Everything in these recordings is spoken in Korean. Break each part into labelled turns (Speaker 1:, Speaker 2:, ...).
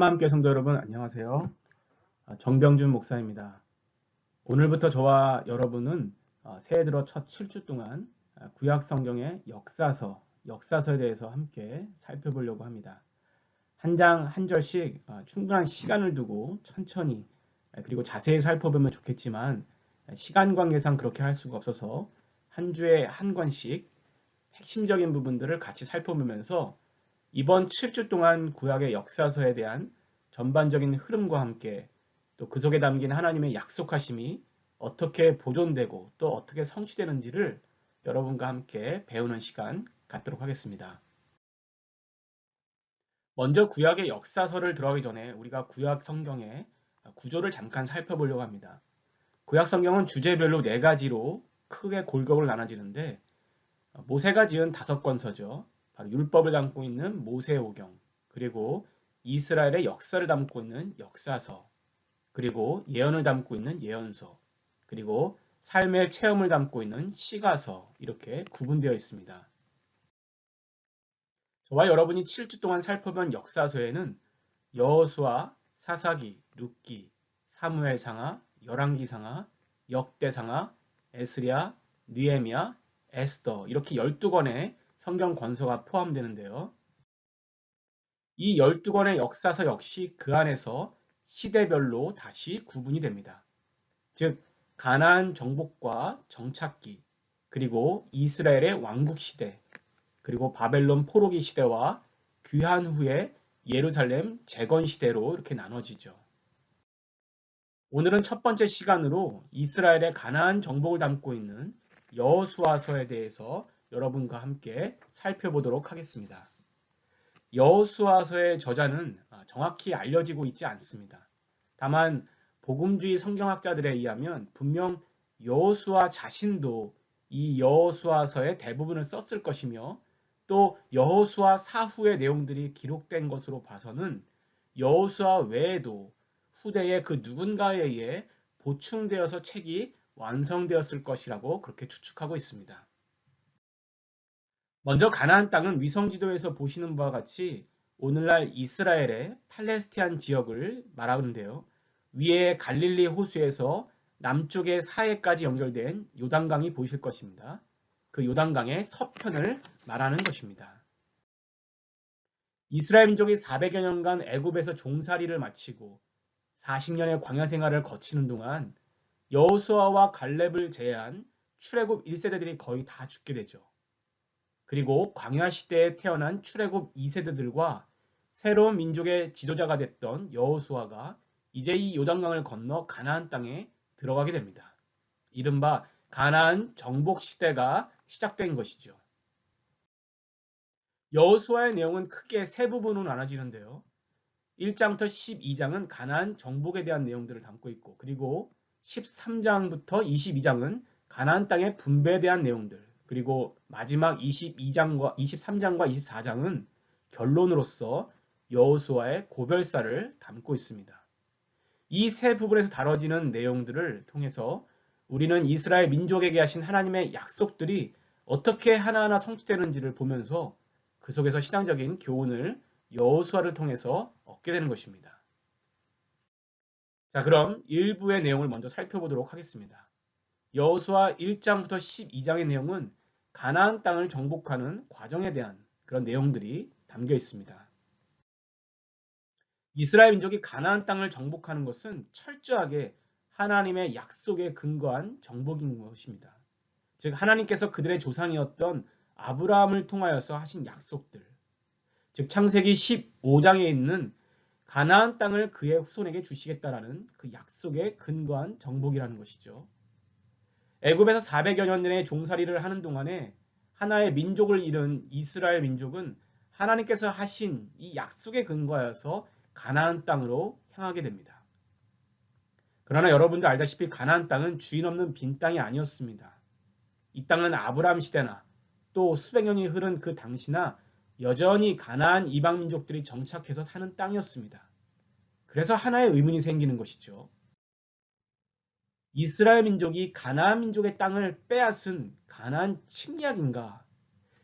Speaker 1: 한마음교회 성도 여러분 안녕하세요. 정병준 목사입니다. 오늘부터 저와 여러분은 새해 들어 첫 7주 동안 구약 성경의 역사서에 대해서 함께 살펴보려고 합니다. 한 장 한 절씩 충분한 시간을 두고 천천히 그리고 자세히 살펴보면 좋겠지만 시간 관계상 그렇게 할 수가 없어서 한 주에 한 권씩 핵심적인 부분들을 같이 살펴보면서 이번 7주 동안 구약의 역사서에 대한 전반적인 흐름과 함께 또 그 속에 담긴 하나님의 약속하심이 어떻게 보존되고 또 어떻게 성취되는지를 여러분과 함께 배우는 시간 갖도록 하겠습니다. 먼저 구약의 역사서를 들어가기 전에 우리가 구약 성경의 구조를 잠깐 살펴보려고 합니다. 구약 성경은 주제별로 4가지로 크게 골격을 나눠지는데 모세가 지은 5권서죠. 바로 율법을 담고 있는 모세오경, 그리고 이스라엘의 역사를 담고 있는 역사서, 그리고 예언을 담고 있는 예언서, 그리고 삶의 체험을 담고 있는 시가서, 이렇게 구분되어 있습니다. 저와 여러분이 7주 동안 살펴본 역사서에는 여호수아, 사사기, 룻기, 사무엘상하, 열왕기상하, 역대상하, 에스랴, 느헤미야, 에스더 이렇게 12권의 성경 권서가 포함되는데요. 이 12권의 역사서 역시 그 안에서 시대별로 다시 구분이 됩니다. 즉 가나안 정복과 정착기, 그리고 이스라엘의 왕국 시대, 그리고 바벨론 포로기 시대와 귀환 후에 예루살렘 재건 시대로 이렇게 나눠지죠. 오늘은 첫 번째 시간으로 이스라엘의 가나안 정복을 담고 있는 여호수아서에 대해서 여러분과 함께 살펴보도록 하겠습니다. 여호수아서의 저자는 정확히 알려지고 있지 않습니다. 다만 복음주의 성경학자들에 의하면 분명 여호수아 자신도 이 여호수아서의 대부분을 썼을 것이며 또 여호수아 사후의 내용들이 기록된 것으로 봐서는 여호수아 외에도 후대의 그 누군가에 의해 보충되어서 책이 완성되었을 것이라고 그렇게 추측하고 있습니다. 먼저 가나안 땅은 위성지도에서 보시는 바와 같이 오늘날 이스라엘의 팔레스티안 지역을 말하는데요. 위에 갈릴리 호수에서 남쪽의 사해까지 연결된 요단강이 보이실 것입니다. 그 요단강의 서편을 말하는 것입니다. 이스라엘 민족이 400여 년간 애굽에서 종살이를 마치고 40년의 광야 생활을 거치는 동안 여호수아와 갈렙을 제외한 출애굽 1세대들이 거의 다 죽게 되죠. 그리고 광야 시대에 태어난 출애굽 2세대들과 새로운 민족의 지도자가 됐던 여호수아가 이제 이 요단강을 건너 가나안 땅에 들어가게 됩니다. 이른바 가나안 정복 시대가 시작된 것이죠. 여호수아의 내용은 크게 세 부분으로 나눠지는데요. 1장부터 12장은 가나안 정복에 대한 내용들을 담고 있고, 그리고 13장부터 22장은 가나안 땅의 분배에 대한 내용들, 그리고 마지막 23장과 24장은 결론으로서 여호수아의 고별사를 담고 있습니다. 이 세 부분에서 다뤄지는 내용들을 통해서 우리는 이스라엘 민족에게 하신 하나님의 약속들이 어떻게 하나하나 성취되는지를 보면서 그 속에서 신앙적인 교훈을 여호수아를 통해서 얻게 되는 것입니다. 자, 그럼 일부의 내용을 먼저 살펴보도록 하겠습니다. 여호수아 1장부터 12장의 내용은 가나안 땅을 정복하는 과정에 대한 그런 내용들이 담겨 있습니다. 이스라엘 민족이 가나안 땅을 정복하는 것은 철저하게 하나님의 약속에 근거한 정복인 것입니다. 즉 하나님께서 그들의 조상이었던 아브라함을 통하여서 하신 약속들, 즉 창세기 15장에 있는 가나안 땅을 그의 후손에게 주시겠다라는 그 약속에 근거한 정복이라는 것이죠. 애굽에서 400여 년의 종살이를 하는 동안에 하나의 민족을 잃은 이스라엘 민족은 하나님께서 하신 이 약속에 근거하여서 가나안 땅으로 향하게 됩니다. 그러나 여러분도 알다시피 가나안 땅은 주인 없는 빈 땅이 아니었습니다. 이 땅은 아브라함 시대나 또 수백 년이 흐른 그 당시나 여전히 가나안 이방 민족들이 정착해서 사는 땅이었습니다. 그래서 하나의 의문이 생기는 것이죠. 이스라엘 민족이 가나안 민족의 땅을 빼앗은 가나안 침략인가?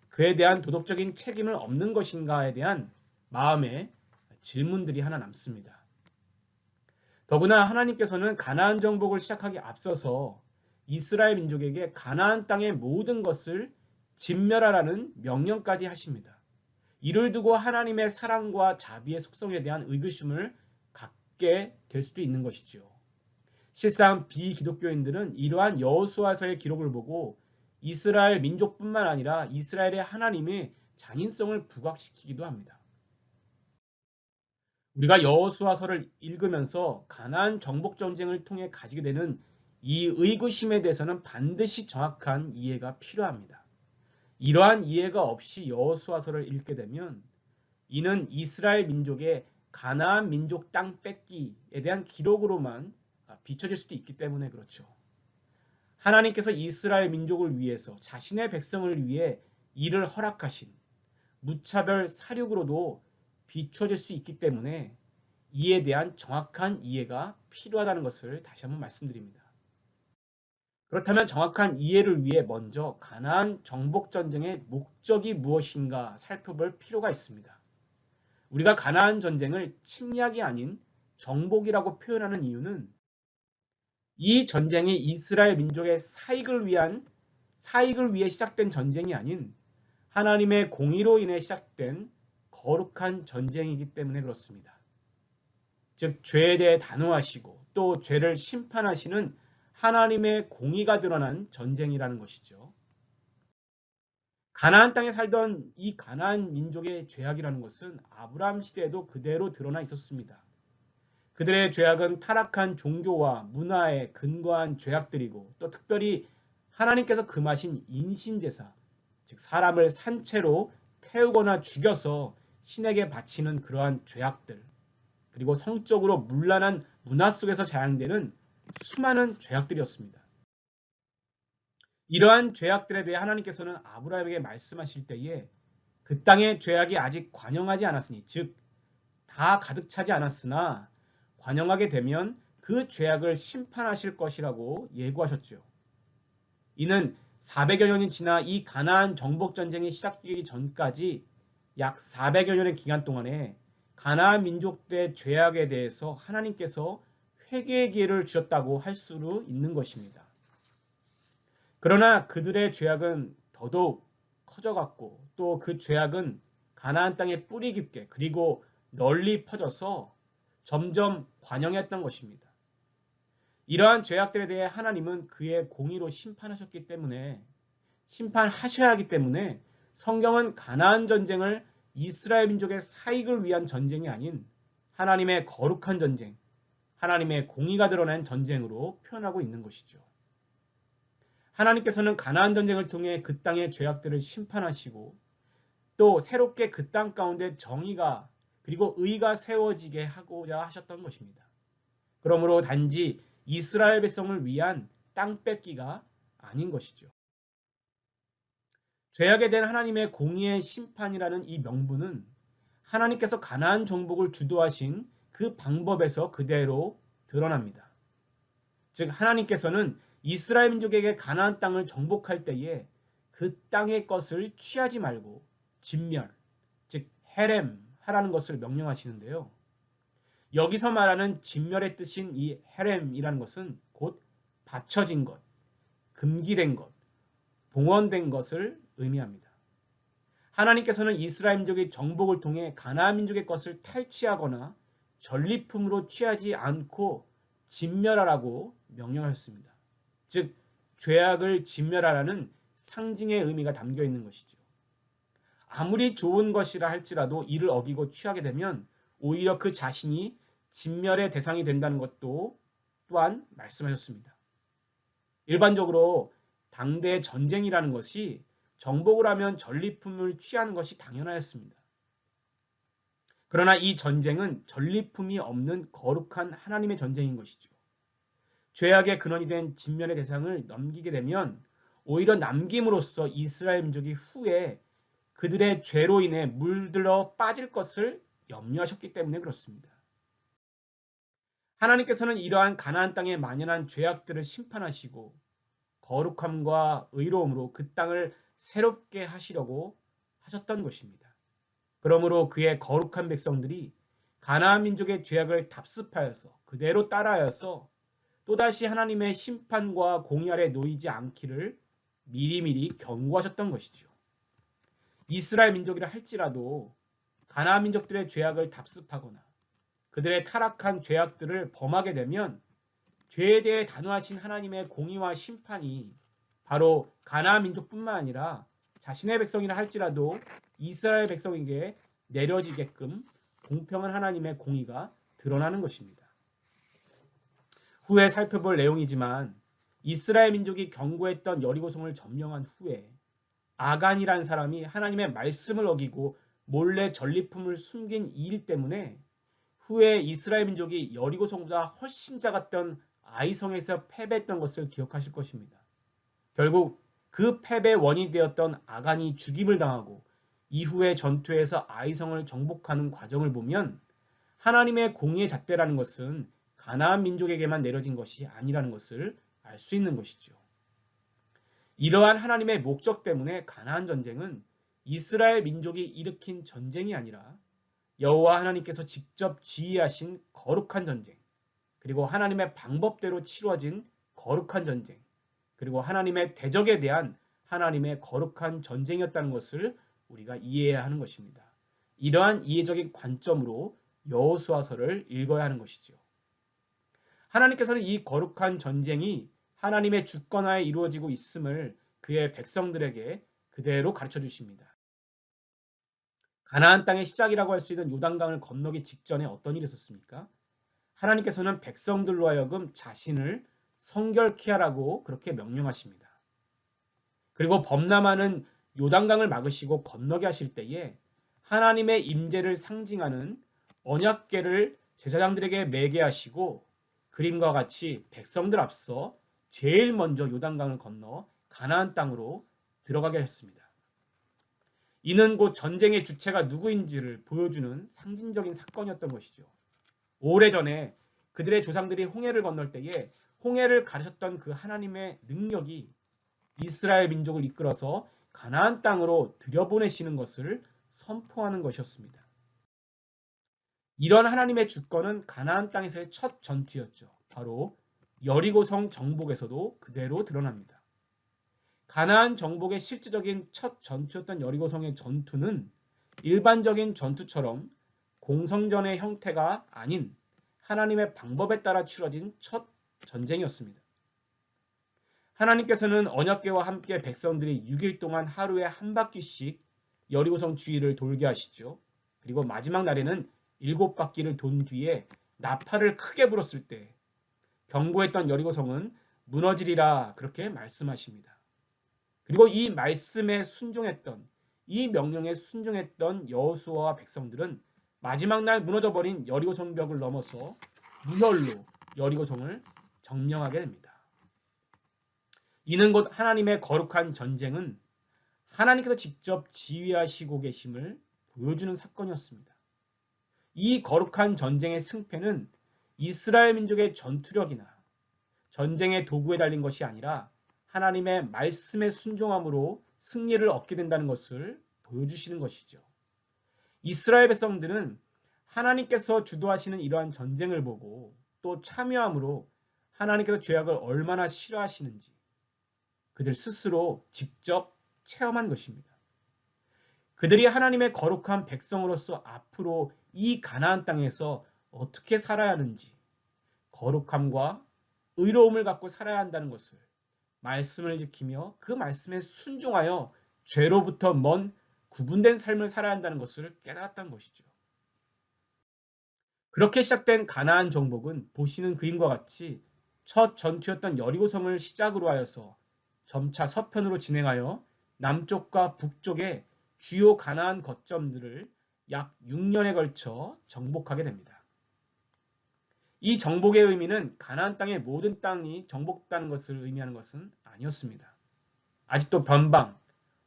Speaker 1: 그에 대한 도덕적인 책임을 없는 것인가에 대한 마음의 질문들이 하나 남습니다. 더구나 하나님께서는 가나안 정복을 시작하기 앞서서 이스라엘 민족에게 가나안 땅의 모든 것을 진멸하라는 명령까지 하십니다. 이를 두고 하나님의 사랑과 자비의 속성에 대한 의구심을 갖게 될 수도 있는 것이죠. 실상 비기독교인들은 이러한 여호수아서의 기록을 보고 이스라엘 민족뿐만 아니라 이스라엘의 하나님의 장인성을 부각시키기도 합니다. 우리가 여호수아서를 읽으면서 가나안 정복 전쟁을 통해 가지게 되는 이 의구심에 대해서는 반드시 정확한 이해가 필요합니다. 이러한 이해가 없이 여호수아서를 읽게 되면 이는 이스라엘 민족의 가나안 민족 땅 뺏기에 대한 기록으로만 비춰질 수도 있기 때문에 그렇죠. 하나님께서 이스라엘 민족을 위해서 자신의 백성을 위해 이를 허락하신 무차별 사륙으로도 비춰질 수 있기 때문에 이에 대한 정확한 이해가 필요하다는 것을 다시 한번 말씀드립니다. 그렇다면 정확한 이해를 위해 먼저 가나안 정복 전쟁의 목적이 무엇인가 살펴볼 필요가 있습니다. 우리가 가나안 전쟁을 침략이 아닌 정복이라고 표현하는 이유는 이 전쟁이 이스라엘 민족의 사익을 위해 시작된 전쟁이 아닌 하나님의 공의로 인해 시작된 거룩한 전쟁이기 때문에 그렇습니다. 즉 죄에 대해 단호하시고 또 죄를 심판하시는 하나님의 공의가 드러난 전쟁이라는 것이죠. 가나안 땅에 살던 이 가나안 민족의 죄악이라는 것은 아브라함 시대에도 그대로 드러나 있었습니다. 그들의 죄악은 타락한 종교와 문화에 근거한 죄악들이고 또 특별히 하나님께서 금하신 인신제사, 즉 사람을 산채로 태우거나 죽여서 신에게 바치는 그러한 죄악들, 그리고 성적으로 문란한 문화 속에서 자양되는 수많은 죄악들이었습니다. 이러한 죄악들에 대해 하나님께서는 아브라함에게 말씀하실 때에 그 땅의 죄악이 아직 관영하지 않았으니, 즉 다 가득 차지 않았으나 관영하게 되면 그 죄악을 심판하실 것이라고 예고하셨죠. 이는 400여 년이 지나 이 가나안 정복 전쟁이 시작되기 전까지 약 400여 년의 기간 동안에 가나안 민족들의 죄악에 대해서 하나님께서 회개의 기회를 주셨다고 할 수 있는 것입니다. 그러나 그들의 죄악은 더더욱 커져갔고 또 그 죄악은 가나안 땅에 뿌리 깊게 그리고 널리 퍼져서 점점 관영했던 것입니다. 이러한 죄악들에 대해 하나님은 그의 공의로 심판하셨기 때문에 심판하셔야 하기 때문에 성경은 가나안 전쟁을 이스라엘 민족의 사익을 위한 전쟁이 아닌 하나님의 거룩한 전쟁, 하나님의 공의가 드러난 전쟁으로 표현하고 있는 것이죠. 하나님께서는 가나안 전쟁을 통해 그 땅의 죄악들을 심판하시고 또 새롭게 그 땅 가운데 정의가 그리고 의가 세워지게 하고자 하셨던 것입니다. 그러므로 단지 이스라엘 백성을 위한 땅 뺏기가 아닌 것이죠. 죄악에 대한 하나님의 공의의 심판이라는 이 명분은 하나님께서 가나안 정복을 주도하신 그 방법에서 그대로 드러납니다. 즉 하나님께서는 이스라엘 민족에게 가나안 땅을 정복할 때에 그 땅의 것을 취하지 말고 진멸, 즉 헤렘하라는 것을 명령하시는데요. 여기서 말하는 진멸의 뜻인 이 헤렘이라는 것은 곧 받쳐진 것, 금기된 것, 봉헌된 것을 의미합니다. 하나님께서는 이스라엘 민족의 정복을 통해 가나안 민족의 것을 탈취하거나 전리품으로 취하지 않고 진멸하라고 명령하셨습니다. 즉 죄악을 진멸하라는 상징의 의미가 담겨 있는 것이죠. 아무리 좋은 것이라 할지라도 이를 어기고 취하게 되면 오히려 그 자신이 진멸의 대상이 된다는 것도 또한 말씀하셨습니다. 일반적으로 당대 전쟁이라는 것이 정복을 하면 전리품을 취하는 것이 당연하였습니다. 그러나 이 전쟁은 전리품이 없는 거룩한 하나님의 전쟁인 것이죠. 죄악의 근원이 된 진멸의 대상을 넘기게 되면 오히려 남김으로써 이스라엘 민족이 후에 그들의 죄로 인해 물들어 빠질 것을 염려하셨기 때문에 그렇습니다. 하나님께서는 이러한 가나안 땅에 만연한 죄악들을 심판하시고 거룩함과 의로움으로 그 땅을 새롭게 하시려고 하셨던 것입니다. 그러므로 그의 거룩한 백성들이 가나안 민족의 죄악을 답습하여서 그대로 따라하여서 또다시 하나님의 심판과 공의 아래 놓이지 않기를 미리미리 경고하셨던 것이죠. 이스라엘 민족이라 할지라도 가나안 민족들의 죄악을 답습하거나 그들의 타락한 죄악들을 범하게 되면 죄에 대해 단호하신 하나님의 공의와 심판이 바로 가나안 민족뿐만 아니라 자신의 백성이라 할지라도 이스라엘 백성에게 내려지게끔 공평한 하나님의 공의가 드러나는 것입니다. 후에 살펴볼 내용이지만 이스라엘 민족이 경고했던 여리고성을 점령한 후에 아간이라는 사람이 하나님의 말씀을 어기고 몰래 전리품을 숨긴 이 일 때문에 후에 이스라엘 민족이 여리고성보다 훨씬 작았던 아이성에서 패배했던 것을 기억하실 것입니다. 결국 그 패배의 원인이 되었던 아간이 죽임을 당하고 이후의 전투에서 아이성을 정복하는 과정을 보면 하나님의 공의의 잣대라는 것은 가나안 민족에게만 내려진 것이 아니라는 것을 알 수 있는 것이죠. 이러한 하나님의 목적 때문에 가나안 전쟁은 이스라엘 민족이 일으킨 전쟁이 아니라 여호와 하나님께서 직접 지휘하신 거룩한 전쟁, 그리고 하나님의 방법대로 치루어진 거룩한 전쟁, 그리고 하나님의 대적에 대한 하나님의 거룩한 전쟁이었다는 것을 우리가 이해해야 하는 것입니다. 이러한 이해적인 관점으로 여호수아서를 읽어야 하는 것이죠. 하나님께서는 이 거룩한 전쟁이 하나님의 주권하에 이루어지고 있음을 그의 백성들에게 그대로 가르쳐 주십니다. 가나안 땅의 시작이라고 할 수 있는 요단강을 건너기 직전에 어떤 일이 있었습니까? 하나님께서는 백성들로 하여금 자신을 성결케 하라고 그렇게 명령하십니다. 그리고 범람하는 요단강을 막으시고 건너게 하실 때에 하나님의 임재를 상징하는 언약궤를 제사장들에게 매게 하시고 그림과 같이 백성들 앞서 제일 먼저 요단강을 건너 가나안 땅으로 들어가게 했습니다. 이는 곧 전쟁의 주체가 누구인지를 보여주는 상징적인 사건이었던 것이죠. 오래전에 그들의 조상들이 홍해를 건널 때에 홍해를 가르셨던 그 하나님의 능력이 이스라엘 민족을 이끌어서 가나안 땅으로 들여보내시는 것을 선포하는 것이었습니다. 이런 하나님의 주권은 가나안 땅에서의 첫 전투였죠. 바로 여리고성 정복에서도 그대로 드러납니다. 가나안 정복의 실질적인 첫 전투였던 여리고성의 전투는 일반적인 전투처럼 공성전의 형태가 아닌 하나님의 방법에 따라 치러진 첫 전쟁이었습니다. 하나님께서는 언약궤와 함께 백성들이 6일 동안 하루에 한 바퀴씩 여리고성 주위를 돌게 하시죠. 그리고 마지막 날에는 7바퀴를 돈 뒤에 나팔을 크게 불었을 때 경고했던 여리고성은 무너지리라 그렇게 말씀하십니다. 그리고 이 말씀에 순종했던, 이 명령에 순종했던 여호수아와 백성들은 마지막 날 무너져버린 여리고성 벽을 넘어서 무혈로 여리고성을 점령하게 됩니다. 이는 곧 하나님의 거룩한 전쟁은 하나님께서 직접 지휘하시고 계심을 보여주는 사건이었습니다. 이 거룩한 전쟁의 승패는 이스라엘 민족의 전투력이나 전쟁의 도구에 달린 것이 아니라 하나님의 말씀에 순종함으로 승리를 얻게 된다는 것을 보여주시는 것이죠. 이스라엘 백성들은 하나님께서 주도하시는 이러한 전쟁을 보고 또 참여함으로 하나님께서 죄악을 얼마나 싫어하시는지 그들 스스로 직접 체험한 것입니다. 그들이 하나님의 거룩한 백성으로서 앞으로 이 가나안 땅에서 어떻게 살아야 하는지, 거룩함과 의로움을 갖고 살아야 한다는 것을 말씀을 지키며 그 말씀에 순종하여 죄로부터 먼 구분된 삶을 살아야 한다는 것을 깨달았다는 것이죠. 그렇게 시작된 가나안 정복은 보시는 그림과 같이 첫 전투였던 여리고성을 시작으로 하여서 점차 서편으로 진행하여 남쪽과 북쪽의 주요 가나안 거점들을 약 6년에 걸쳐 정복하게 됩니다. 이 정복의 의미는 가나안 땅의 모든 땅이 정복되는 것을 의미하는 것은 아니었습니다. 아직도 변방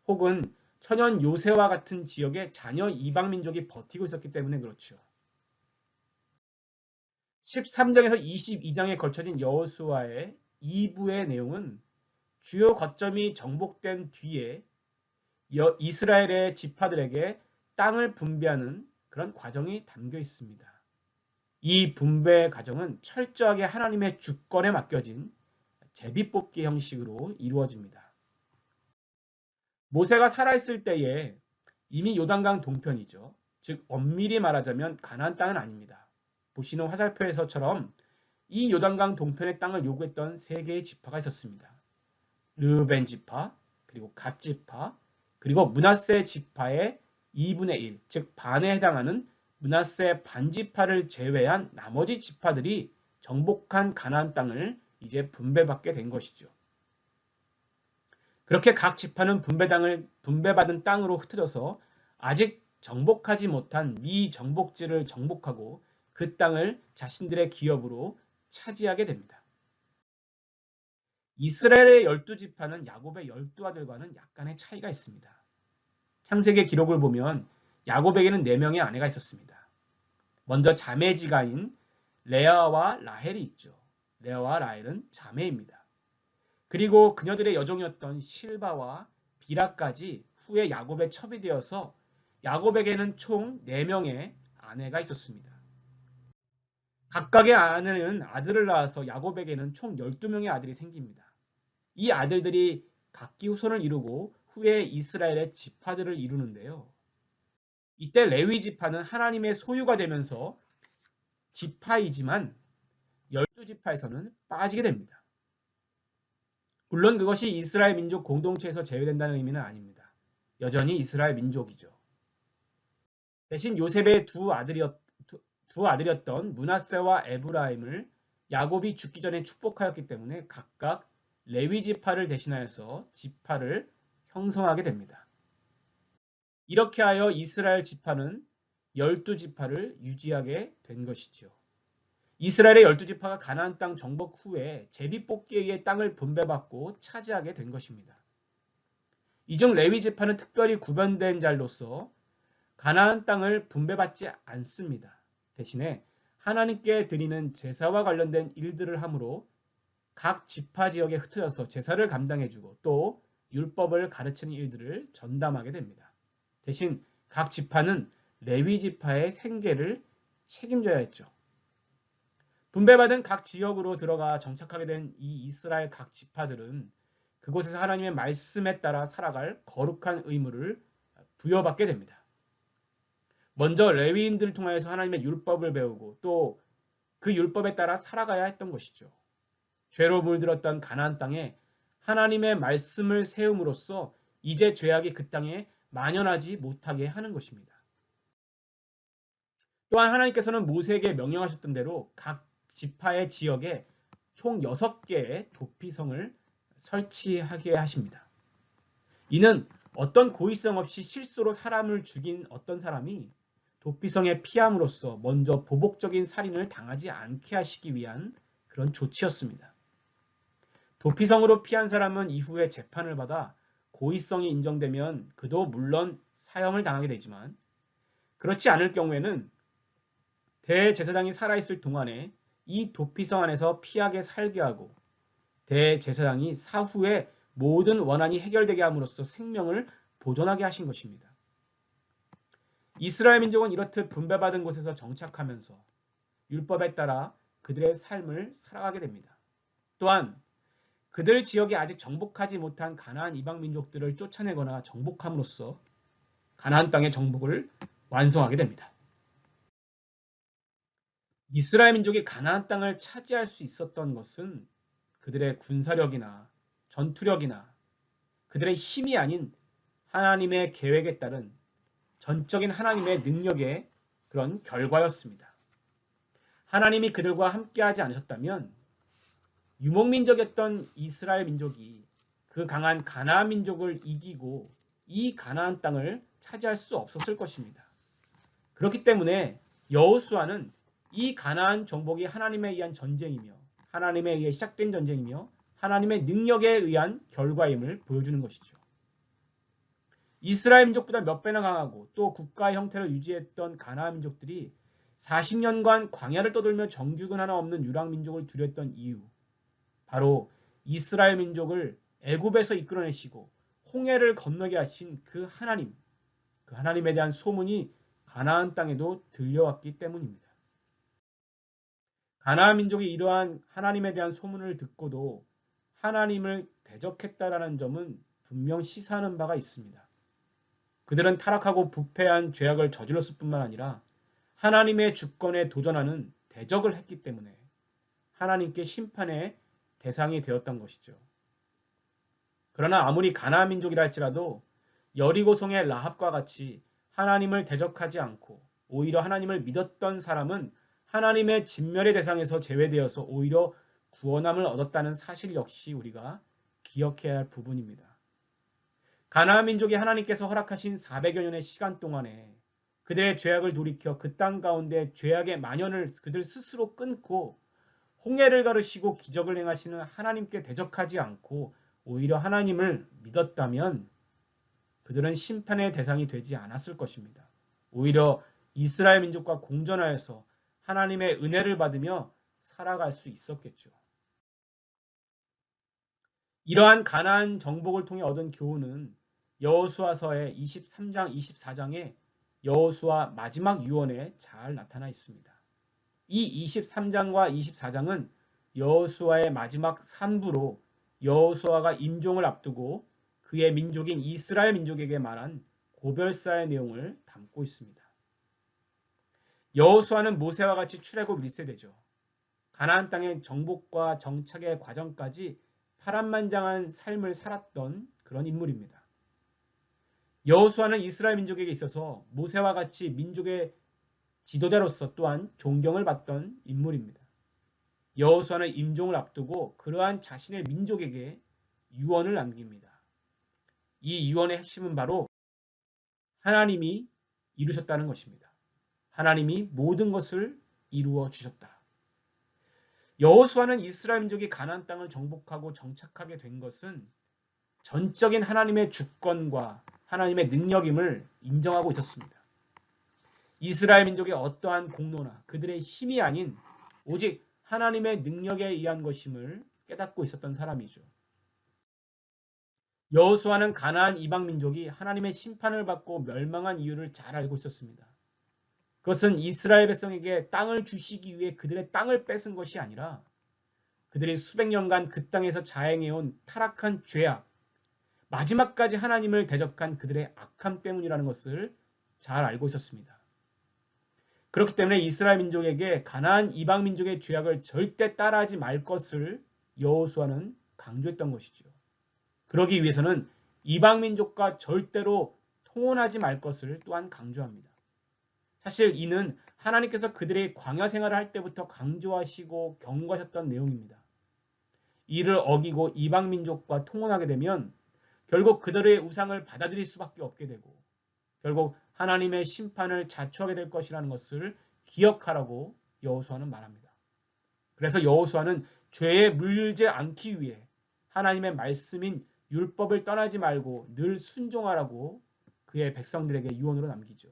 Speaker 1: 혹은 천연 요새와 같은 지역에 잔여 이방 민족이 버티고 있었기 때문에 그렇죠. 13장에서 22장에 걸쳐진 여호수아의 2부의 내용은 주요 거점이 정복된 뒤에 이스라엘의 지파들에게 땅을 분배하는 그런 과정이 담겨 있습니다. 이 분배 과정은 철저하게 하나님의 주권에 맡겨진 제비뽑기 형식으로 이루어집니다. 모세가 살아있을 때에 이미 요단강 동편이죠. 즉 엄밀히 말하자면 가나안 땅은 아닙니다. 보시는 화살표에서처럼 이 요단강 동편의 땅을 요구했던 세 개의 지파가 있었습니다. 르우벤 지파, 그리고 갓 지파, 그리고 므낫세 지파의 2분의 1, 즉 반에 해당하는 므낫세 반지파를 제외한 나머지 지파들이 정복한 가나안 땅을 이제 분배받게 된 것이죠. 그렇게 각 지파는 분배받은 땅으로 흩어져서 아직 정복하지 못한 미정복지를 정복하고 그 땅을 자신들의 기업으로 차지하게 됩니다. 이스라엘의 12지파는 야곱의 12아들과는 약간의 차이가 있습니다. 창세기 기록을 보면 야곱에게는 4명의 아내가 있었습니다. 먼저 자매지간인 레아와 라헬이 있죠. 레아와 라헬은 자매입니다. 그리고 그녀들의 여종이었던 실바와 비라까지 후에 야곱의 첩이 되어서 야곱에게는 총 4명의 아내가 있었습니다. 각각의 아내는 아들을 낳아서 야곱에게는 총 12명의 아들이 생깁니다. 이 아들들이 각기 후손을 이루고 후에 이스라엘의 지파들을 이루는데요. 이때 레위 지파는 하나님의 소유가 되면서 지파이지만 12지파에서는 빠지게 됩니다. 물론 그것이 이스라엘 민족 공동체에서 제외된다는 의미는 아닙니다. 여전히 이스라엘 민족이죠. 대신 요셉의 두 아들이었던 므낫세와 에브라임을 야곱이 죽기 전에 축복하였기 때문에 각각 레위 지파를 대신하여서 지파를 형성하게 됩니다. 이렇게 하여 이스라엘 지파는 12지파를 유지하게 된 것이죠. 이스라엘의 12지파가 가나안 땅 정복 후에 제비뽑기에 의해 땅을 분배받고 차지하게 된 것입니다. 이 중 레위 지파는 특별히 구별된 자로서 가나안 땅을 분배받지 않습니다. 대신에 하나님께 드리는 제사와 관련된 일들을 함으로 각 지파 지역에 흩어져서 제사를 감당해주고 또 율법을 가르치는 일들을 전담하게 됩니다. 대신 각 지파는 레위 지파의 생계를 책임져야 했죠. 분배받은 각 지역으로 들어가 정착하게 된 이 이스라엘 각 지파들은 그곳에서 하나님의 말씀에 따라 살아갈 거룩한 의무를 부여받게 됩니다. 먼저 레위인들을 통하여서 하나님의 율법을 배우고 또 그 율법에 따라 살아가야 했던 것이죠. 죄로 물들었던 가나안 땅에 하나님의 말씀을 세움으로써 이제 죄악이 그 땅에 만연하지 못하게 하는 것입니다. 또한 하나님께서는 모세에게 명령하셨던 대로 각 지파의 지역에 총 6개의 도피성을 설치하게 하십니다. 이는 어떤 고의성 없이 실수로 사람을 죽인 어떤 사람이 도피성에 피함으로써 먼저 보복적인 살인을 당하지 않게 하시기 위한 그런 조치였습니다. 도피성으로 피한 사람은 이후에 재판을 받아 고의성이 인정되면 그도 물론 사형을 당하게 되지만 그렇지 않을 경우에는 대제사장이 살아있을 동안에 이 도피성 안에서 피하게 살게 하고 대제사장이 사후에 모든 원한이 해결되게 함으로써 생명을 보존하게 하신 것입니다. 이스라엘 민족은 이렇듯 분배받은 곳에서 정착하면서 율법에 따라 그들의 삶을 살아가게 됩니다. 또한 그들 지역에 아직 정복하지 못한 가나안 이방 민족들을 쫓아내거나 정복함으로써 가나안 땅의 정복을 완성하게 됩니다. 이스라엘 민족이 가나안 땅을 차지할 수 있었던 것은 그들의 군사력이나 전투력이나 그들의 힘이 아닌 하나님의 계획에 따른 전적인 하나님의 능력의 그런 결과였습니다. 하나님이 그들과 함께하지 않으셨다면 유목민족이었던 이스라엘 민족이 그 강한 가나안 민족을 이기고 이 가나안 땅을 차지할 수 없었을 것입니다. 그렇기 때문에 여호수아는 이 가나안 정복이 하나님에 의한 전쟁이며 하나님에 의해 시작된 전쟁이며 하나님의 능력에 의한 결과임을 보여주는 것이죠. 이스라엘 민족보다 몇 배나 강하고 또 국가의 형태를 유지했던 가나안 민족들이 40년간 광야를 떠돌며 정규군 하나 없는 유랑민족을 두렸던 이유, 바로 이스라엘 민족을 애굽에서 이끌어내시고 홍해를 건너게 하신 그 하나님에 대한 소문이 가나안 땅에도 들려왔기 때문입니다. 가나안 민족이 이러한 하나님에 대한 소문을 듣고도 하나님을 대적했다라는 점은 분명 시사하는 바가 있습니다. 그들은 타락하고 부패한 죄악을 저질렀을 뿐만 아니라 하나님의 주권에 도전하는 대적을 했기 때문에 하나님께 심판의 대상이 되었던 것이죠. 그러나 아무리 가나안 민족이라 할지라도 여리고성의 라합과 같이 하나님을 대적하지 않고 오히려 하나님을 믿었던 사람은 하나님의 진멸의 대상에서 제외되어서 오히려 구원함을 얻었다는 사실 역시 우리가 기억해야 할 부분입니다. 가나안 민족이 하나님께서 허락하신 400여 년의 시간 동안에 그들의 죄악을 돌이켜 그 땅 가운데 죄악의 만연을 그들 스스로 끊고 홍해를 가르시고 기적을 행하시는 하나님께 대적하지 않고 오히려 하나님을 믿었다면 그들은 심판의 대상이 되지 않았을 것입니다. 오히려 이스라엘 민족과 공존하여서 하나님의 은혜를 받으며 살아갈 수 있었겠죠. 이러한 가나안 정복을 통해 얻은 교훈은 여호수아서의 23장, 24장에 여호수아 마지막 유언에 잘 나타나 있습니다. 이 23장과 24장은 여호수아의 마지막 3부로 여호수아가 임종을 앞두고 그의 민족인 이스라엘 민족에게 말한 고별사의 내용을 담고 있습니다. 여호수아는 모세와 같이 출애굽 1세대죠. 가나안 땅의 정복과 정착의 과정까지 파란만장한 삶을 살았던 그런 인물입니다. 여호수아는 이스라엘 민족에게 있어서 모세와 같이 민족의 지도자로서 또한 존경을 받던 인물입니다. 여호수아는 임종을 앞두고 그러한 자신의 민족에게 유언을 남깁니다. 이 유언의 핵심은 바로 하나님이 이루셨다는 것입니다. 하나님이 모든 것을 이루어 주셨다. 여호수아는 이스라엘 민족이 가나안 땅을 정복하고 정착하게 된 것은 전적인 하나님의 주권과 하나님의 능력임을 인정하고 있었습니다. 이스라엘 민족의 어떠한 공로나 그들의 힘이 아닌 오직 하나님의 능력에 의한 것임을 깨닫고 있었던 사람이죠. 여호수아는 가나안 이방 민족이 하나님의 심판을 받고 멸망한 이유를 잘 알고 있었습니다. 그것은 이스라엘 백성에게 땅을 주시기 위해 그들의 땅을 뺏은 것이 아니라 그들이 수백 년간 그 땅에서 자행해온 타락한 죄악, 마지막까지 하나님을 대적한 그들의 악함 때문이라는 것을 잘 알고 있었습니다. 그렇기 때문에 이스라엘 민족에게 가나안 이방 민족의 죄악을 절대 따라하지 말 것을 여호수아는 강조했던 것이죠. 그러기 위해서는 이방 민족과 절대로 통혼하지 말 것을 또한 강조합니다. 사실 이는 하나님께서 그들의 광야 생활을 할 때부터 강조하시고 경고하셨던 내용입니다. 이를 어기고 이방 민족과 통혼하게 되면 결국 그들의 우상을 받아들일 수밖에 없게 되고 결국 하나님의 심판을 자초하게 될 것이라는 것을 기억하라고 여호수아는 말합니다. 그래서 여호수아는 죄에 물들지 않기 위해 하나님의 말씀인 율법을 떠나지 말고 늘 순종하라고 그의 백성들에게 유언으로 남기죠.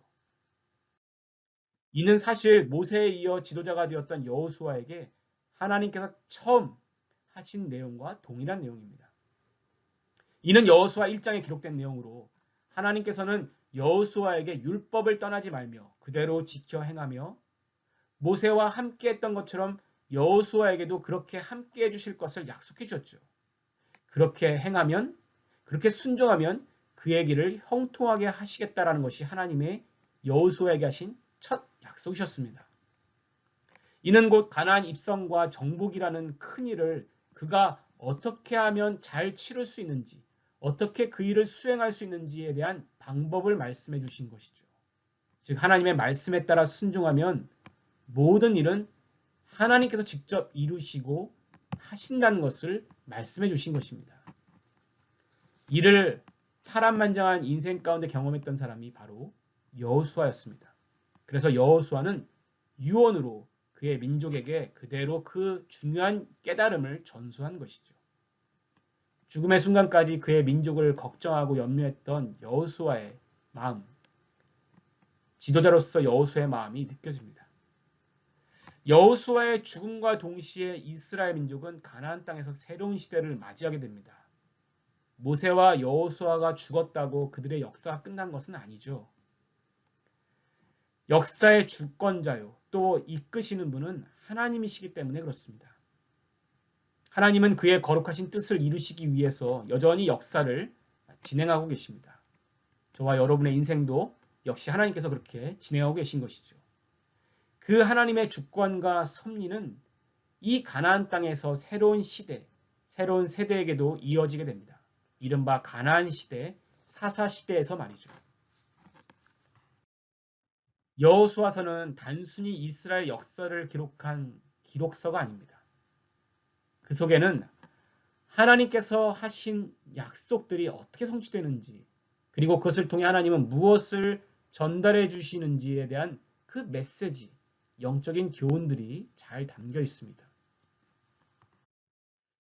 Speaker 1: 이는 사실 모세에 이어 지도자가 되었던 여호수아에게 하나님께서 처음 하신 내용과 동일한 내용입니다. 이는 여호수아 1장에 기록된 내용으로 하나님께서는 여호수아에게 율법을 떠나지 말며 그대로 지켜 행하며 모세와 함께 했던 것처럼 여호수아에게도 그렇게 함께 해주실 것을 약속해 주셨죠. 그렇게 행하면, 그렇게 순종하면 그의 길을 형통하게 하시겠다라는 것이 하나님의 여호수아에게 하신 첫 약속이셨습니다. 이는 곧 가나안 입성과 정복이라는 큰 일을 그가 어떻게 하면 잘 치를 수 있는지, 어떻게 그 일을 수행할 수 있는지에 대한 방법을 말씀해 주신 것이죠. 즉 하나님의 말씀에 따라 순종하면 모든 일은 하나님께서 직접 이루시고 하신다는 것을 말씀해 주신 것입니다. 이를 파란만장한 인생 가운데 경험했던 사람이 바로 여호수아였습니다. 그래서 여호수아는 유언으로 그의 민족에게 그대로 그 중요한 깨달음을 전수한 것이죠. 죽음의 순간까지 그의 민족을 걱정하고 염려했던 여호수아의 마음, 지도자로서 여호수아의 마음이 느껴집니다. 여호수아의 죽음과 동시에 이스라엘 민족은 가나안 땅에서 새로운 시대를 맞이하게 됩니다. 모세와 여호수아가 죽었다고 그들의 역사가 끝난 것은 아니죠. 역사의 주권자요, 또 이끄시는 분은 하나님이시기 때문에 그렇습니다. 하나님은 그의 거룩하신 뜻을 이루시기 위해서 여전히 역사를 진행하고 계십니다. 저와 여러분의 인생도 역시 하나님께서 그렇게 진행하고 계신 것이죠. 그 하나님의 주권과 섭리는 이 가나안 땅에서 새로운 시대, 새로운 세대에게도 이어지게 됩니다. 이른바 가나안 시대, 사사 시대에서 말이죠. 여호수아서는 단순히 이스라엘 역사를 기록한 기록서가 아닙니다. 그 속에는 하나님께서 하신 약속들이 어떻게 성취되는지, 그리고 그것을 통해 하나님은 무엇을 전달해 주시는지에 대한 그 메시지, 영적인 교훈들이 잘 담겨 있습니다.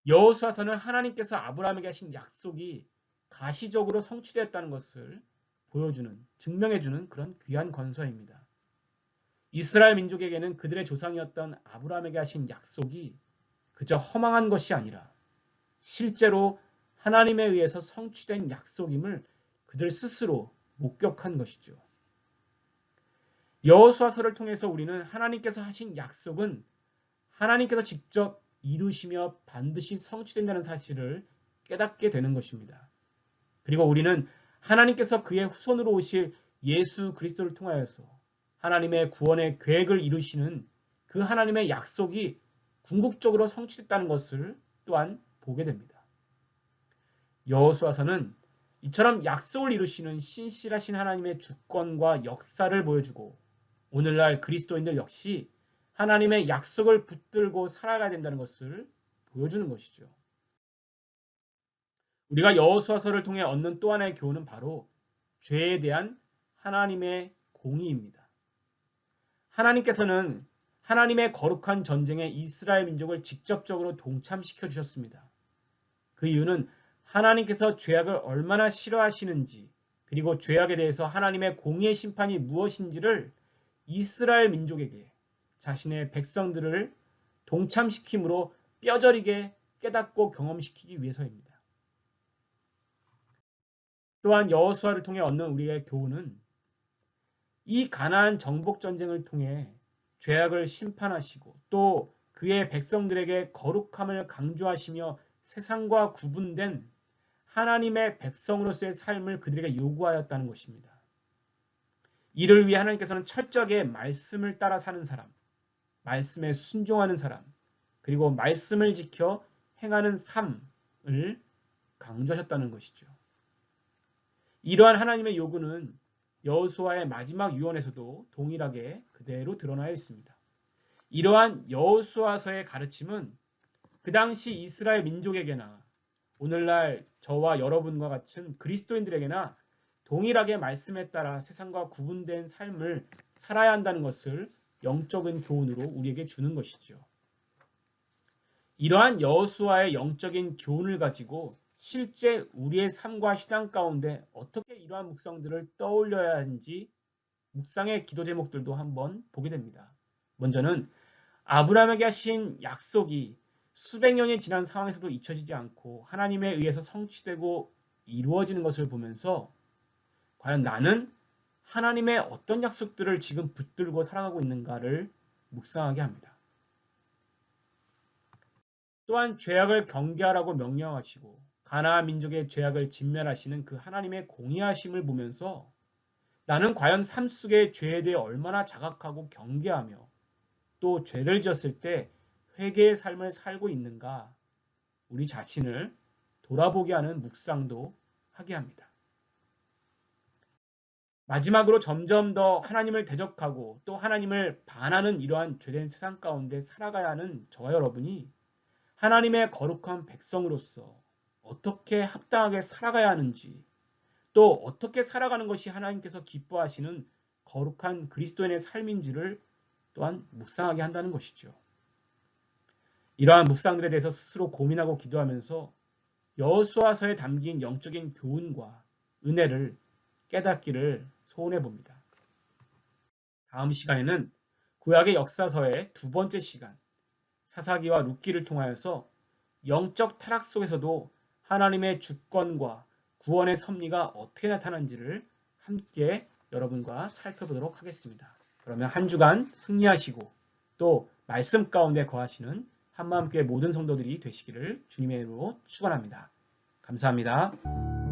Speaker 1: 여호수아서는 하나님께서 아브라함에게 하신 약속이 가시적으로 성취되었다는 것을 보여주는, 증명해주는 그런 귀한 권서입니다. 이스라엘 민족에게는 그들의 조상이었던 아브라함에게 하신 약속이 그저 허망한 것이 아니라 실제로 하나님에 의해서 성취된 약속임을 그들 스스로 목격한 것이죠. 여호수아서를 통해서 우리는 하나님께서 하신 약속은 하나님께서 직접 이루시며 반드시 성취된다는 사실을 깨닫게 되는 것입니다. 그리고 우리는 하나님께서 그의 후손으로 오실 예수 그리스도를 통하여서 하나님의 구원의 계획을 이루시는 그 하나님의 약속이 궁극적으로 성취됐다는 것을 또한 보게 됩니다. 여호수아서는 이처럼 약속을 이루시는 신실하신 하나님의 주권과 역사를 보여주고 오늘날 그리스도인들 역시 하나님의 약속을 붙들고 살아가야 된다는 것을 보여주는 것이죠. 우리가 여호수아서를 통해 얻는 또 하나의 교훈은 바로 죄에 대한 하나님의 공의입니다. 하나님께서는 하나님의 거룩한 전쟁에 이스라엘 민족을 직접적으로 동참시켜 주셨습니다. 그 이유는 하나님께서 죄악을 얼마나 싫어하시는지, 그리고 죄악에 대해서 하나님의 공의의 심판이 무엇인지를 이스라엘 민족에게 자신의 백성들을 동참시킴으로 뼈저리게 깨닫고 경험시키기 위해서입니다. 또한 여호수아를 통해 얻는 우리의 교훈은 이 가나안 정복 전쟁을 통해 죄악을 심판하시고 또 그의 백성들에게 거룩함을 강조하시며 세상과 구분된 하나님의 백성으로서의 삶을 그들에게 요구하였다는 것입니다. 이를 위해 하나님께서는 철저하게 말씀을 따라 사는 사람, 말씀에 순종하는 사람, 그리고 말씀을 지켜 행하는 삶을 강조하셨다는 것이죠. 이러한 하나님의 요구는 여호수아의 마지막 유언에서도 동일하게 그대로 드러나 있습니다. 이러한 여호수아서의 가르침은 그 당시 이스라엘 민족에게나 오늘날 저와 여러분과 같은 그리스도인들에게나 동일하게 말씀에 따라 세상과 구분된 삶을 살아야 한다는 것을 영적인 교훈으로 우리에게 주는 것이죠. 이러한 여호수아의 영적인 교훈을 가지고 실제 우리의 삶과 신앙 가운데 어떻게 이러한 묵상들을 떠올려야 하는지 묵상의 기도 제목들도 한번 보게 됩니다. 먼저는 아브라함에게 하신 약속이 수백 년이 지난 상황에서도 잊혀지지 않고 하나님에 의해서 성취되고 이루어지는 것을 보면서 과연 나는 하나님의 어떤 약속들을 지금 붙들고 살아가고 있는가를 묵상하게 합니다. 또한 죄악을 경계하라고 명령하시고 가나안 민족의 죄악을 진멸하시는 그 하나님의 공의하심을 보면서 나는 과연 삶 속의 죄에 대해 얼마나 자각하고 경계하며 또 죄를 지었을 때 회개의 삶을 살고 있는가 우리 자신을 돌아보게 하는 묵상도 하게 합니다. 마지막으로 점점 더 하나님을 대적하고 또 하나님을 반하는 이러한 죄된 세상 가운데 살아가야 하는 저와 여러분이 하나님의 거룩한 백성으로서 어떻게 합당하게 살아가야 하는지 또 어떻게 살아가는 것이 하나님께서 기뻐하시는 거룩한 그리스도인의 삶인지를 또한 묵상하게 한다는 것이죠. 이러한 묵상들에 대해서 스스로 고민하고 기도하면서 여호수아서에 담긴 영적인 교훈과 은혜를 깨닫기를 소원해 봅니다. 다음 시간에는 구약의 역사서의 두 번째 시간, 사사기와 룻기를 통하여서 영적 타락 속에서도 하나님의 주권과 구원의 섭리가 어떻게 나타나는지를 함께 여러분과 살펴보도록 하겠습니다. 그러면 한 주간 승리하시고 또 말씀 가운데 거하시는 한마음교회 모든 성도들이 되시기를 주님의 이름으로 축원합니다. 감사합니다.